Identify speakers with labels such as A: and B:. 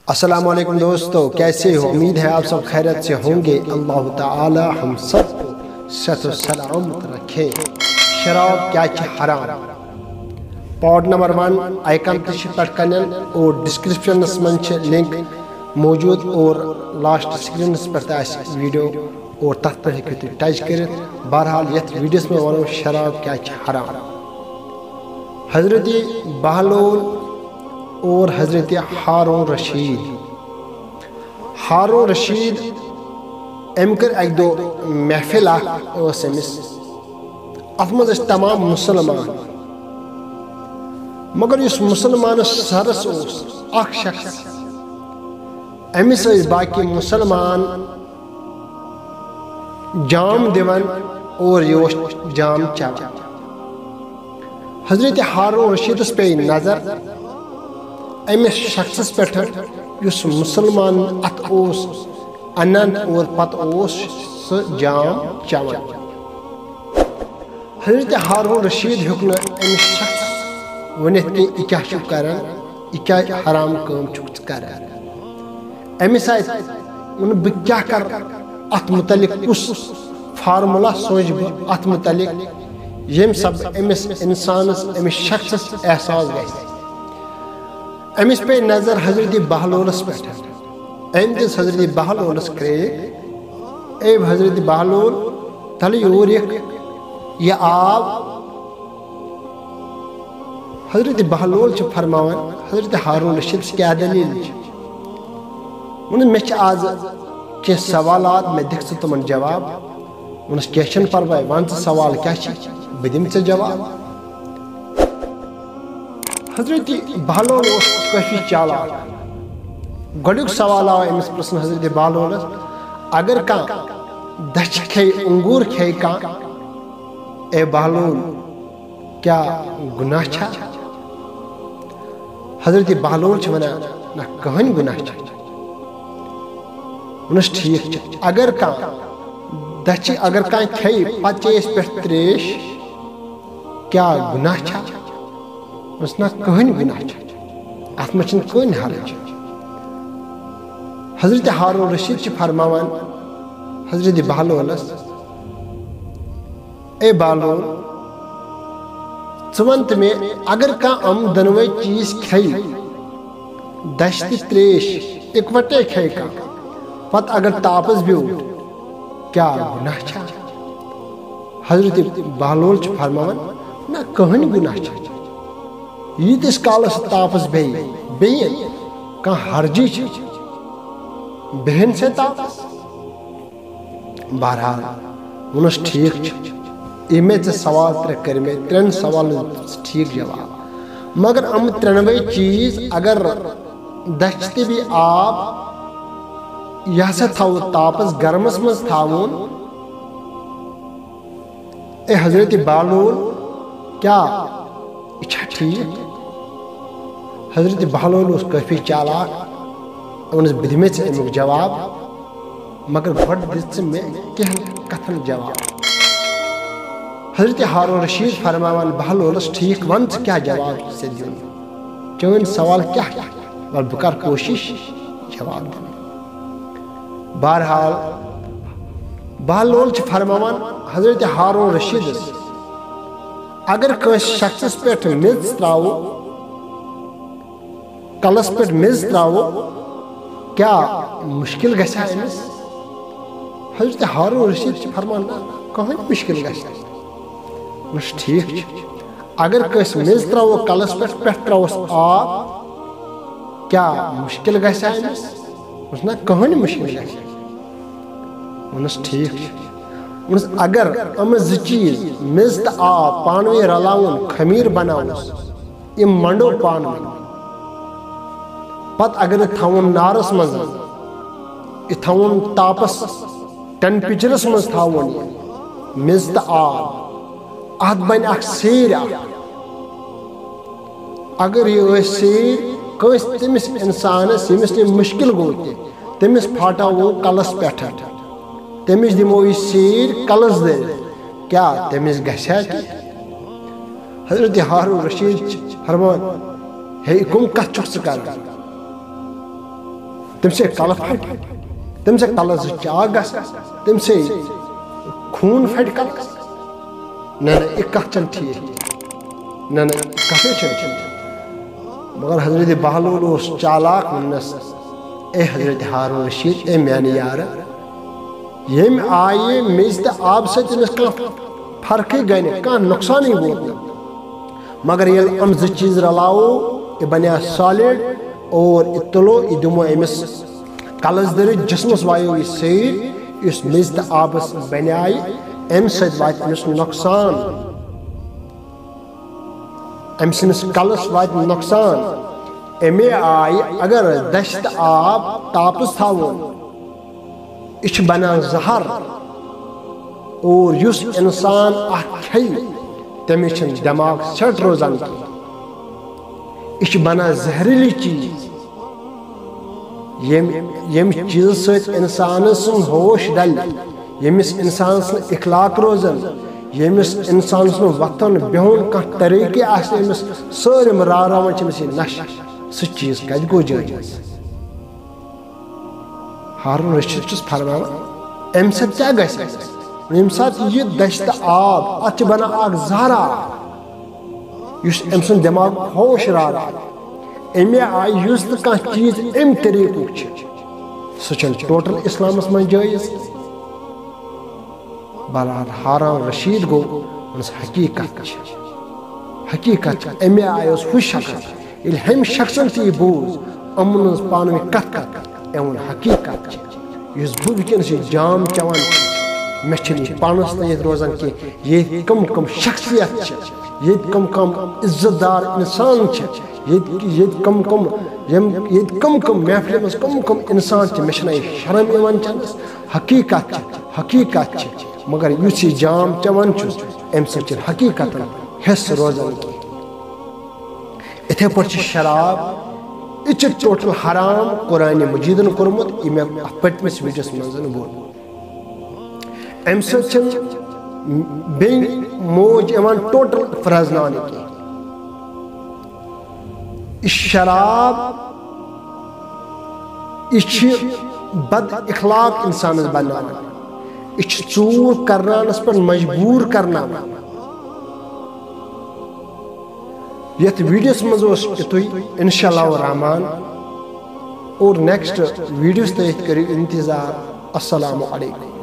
A: السلام علیکم دوستو، کیسے ہو؟ امید ہے آپ سب خیریت سے ہوں گے۔ اللہ تعالی ہم سب کو صحت و سلامت رکھے۔ شراب کیا حرام؟ پارٹ نمبر 1 آئیکن پٹ کنن اور ڈسکرپشنس من لنک موجود اور لاسٹ سکرینس پر ویڈیو اور تک پر ہیکو ٹچ کرت۔ بہرحال یت ویڈیوس میں ونو شراب کیا حرام۔ حضرت بہلول اور حضرت ہارون رشید ام کر ایک دو محفل امس ات مز تمام مسلمان، مگر اس مسلمان سرس اخ شخص امس باقی مسلمان جام دیون اور یہ جام چوان۔ حضرت ہارون رشیدس پہ نظر امس شخص پہ اس مسلمان ات انن اور پت سہ جام چوان۔ حضرت ہارون رشید ہیوک نا امس شخص ونت کہ یہ کیا کران، یہ کیا حرام کام کران۔ امس آئی بہ کیا کر ات متعلق کس فارمولہ سوچ بہ ات متعلق یم سب امس انسانس امس شخص احساس گژھِ۔ امس پہ نظر حضرت بہلولس پہ، ام دس حضرت بہلولس کریک، اے حضرت بہلول تل یور یہ آب۔ حضرت بہلول فرماوان حضرت ہارون رشید کیا دلیل مے آز کی سوالات میں دکھ تمن جواب۔ ونس کی پرواہ، ون سوال کیا بہ دم جواب۔ حضرت بہلول کافی چالاک۔ گۄڈنیُک سوال آو أمِس پرژھنہٕ حضرت بہلولس، اگر کانٛہہ دچھ کھیٚیہِ انگور کھیٚیہِ کانٛہہ، اے بہلول کیا گناہ چھا؟ حضرت بہلول چھِ ونان نہ کٕہٕنۍ گناہ چھا۔ ونس ٹھیک چھُ، اگر کانٛہہ دچھِ اگر کانٛہہ کھیٚیہِ پتہٕ چیٚیس پٮ۪ٹھ تریش، کیا گناہ چھا؟ نہ کٕہٕنۍ گناہ چھا، اتھ منٛز چھنہٕ کٕہٕنۍ حرج۔ حضرت ہارون رشید چھِ فرماوان حضرت بہلولس، اے بہلول ژٕ ون تہٕ مےٚ اگر کانٛہہ یِم دۄنوے چیٖز کھیٚیہِ، دچھ تہٕ تریش اکوٹے کھیٚیہِ کانٛہہ، پتہٕ اگر تاپس بیوٗٹھ، کیا گناہ چھا؟ حضرت بہلول چھِ فرماوان نہ کٕہٕنۍ گناہ چھا۔ ییٖتِس کالس تاپس بیٚیہِ کانٛہہ حرجی چھِ، بہن سے تاپس۔ بہرحال ونس ٹھیک چھُ، مے ژےٚ سوال ترٛےٚ کٔرۍ مےٚ، ترٛٮ۪ن سوالن ٹھیک جواب، مگر یِم ترٛٮ۪نوے چیٖز اگر دچھ تہِ بیٚیہِ آب یہِ ہسا تھاوو تاپس گرمس منٛز تھاوُن۔ اے حضرت بہلول کیا یہ چھا ٹھیک؟ حضرت بہلول اوس کافی چالاک، ونس بہٕ دِمے ژےٚ امیُک جواب، مگر گۄڈٕ دِژ ژٕ مےٚ کینٛہن کتھن جواب۔ حضرت ہارون رشید فرماوان بہلولس ٹھیک، ون ژٕ کیٛاہ جواب ژےٚ دیُن، چٲنۍ سوال کیٛاہ ول بہٕ کرٕ کوٗشش جواب دِنٕچ۔ بہرحال بہلول چھُ فرماوان حضرت ہارون رشیدس، اگر کٲنٛسہِ شخصس پٮ۪ٹھ میٚژ تراوو، کلس پٮ۪ٹھ میٚژ تراوو، کیا مشکل گژھِ أمِس؟ حضرت ہارون رشید چھُ فرمان نہ کٕہٕنۍ مشکل گژھِ نہٕ۔ بس ٹھیک چھُ، اگر کٲنٛسہِ میٚژ تراوو کلس پٮ۪ٹھ تراووس آب، کیا مشکل گژھِ أمِس؟ بس نہ کٕہٕنۍ مشکل گژھِ۔ ونس ٹھیک چھُ، ونس اگر یِم زٕ چیٖز میٚژ تہٕ آب پانہٕ ؤنۍ رلاوُن، خمیٖر بناووس، یِم منڈو پانہٕ ؤنۍ، پتہٕ اگر یہِ تھاوُن نارس منٛز، یہِ تھاوُن تاپس ٹیمپریچرس منٛز تھاوُن میٚژ تہٕ آب، اتھ بنہِ اکھ سیٖر اکھ۔ اگر یہِ ٲسۍ سیٖر کٲنٛسہِ تٔمِس انسانس ییٚمِس نہٕ مشکل گوٚو تہِ، تٔمِس پھاٹاوو کلس پٮ۪ٹھ، تٔمِس دِمو یہِ سیٖر کلس دٲرِتھ، کیا تٔمِس گژھیا کینٛہہ؟ حضرت ہارون رشید چھِ فرمان ہے کم کت چھُکھ ژٕ کران؟ تم سے کل پھٹ تم سے کل چاک گس تم سے خون پھٹ کل نہ یہ کت چن ٹھیک نہ کتھے چن مگر حضرت بہلول اس چالاک ونس اے حضرت ہارون رشید اے میانہ یار یم آئے میز تو آب سے تمس کھانا فرقی گئی نہ کھانا نقصان ہی ووت مگر یل ام ز چیز رلاو یہ بنیا سالڈ اور یہ تلو یہ دمو امس کلس در جسمس وایو یہ سیر اس میز تو آبس بنیائی ام سید وات امس نقصان ام سنس کلس وات نقصان امی آئی اگر دشت آب تاپس تھاون یہ بنان زہر اور یس انسان کھئی تمس دماغ سٹ روزان یہ بنان زہریلی چیز یم چیز ست انسان سن ہوش ڈل یمس انسان سن اخلاق روزان یمس انسان سن وقتن بہن کھانا طریقے آمس سارم راوان چمس یہ نش سہ چیز کت گو جائز ہارون رشید چس فرمان ام سات کیا گھس یم سات یہ دشت آب ات بنا اخ زہرا اس ام سن دماغ ہوش رات امی آئی یس تو کھانا چیز ام طریقہ سہ ٹوٹل اسلامس من جائز بہرحال ہارون رشید گو حقیقت حقیقت امی آئی اس ہو شخص یل ہم شخصن تی بوز امن پانوی کت کت اون حقیقت اس بہ ونکس جام چوان مے پانس تیت روزان کہ یہ کم کم شخصیت یہ کم کم عزت دار انسان یہ کم کم محفل مز کم کم انسان مے شرم یوان چنس حقیقت حقیقت مگر اس جام چوان ام سب حقیقت حص روزان اتھے پہ شراب یہ ٹوٹل حرام قرآن مجیدن کورمت یہ میں پتمس ویڈیوس من بول ام سب موج ایوان ٹوٹل پرزنانے کی شراب یہ بد اخلاق انسان بنانا یہ ژور کرنانس پر مجبور کرنا یت ویڈیوس مز تھی انشاءاللہ الرحمن اور نیکسٹ ویڈیوس تھی کرو انتظار السلام علیکم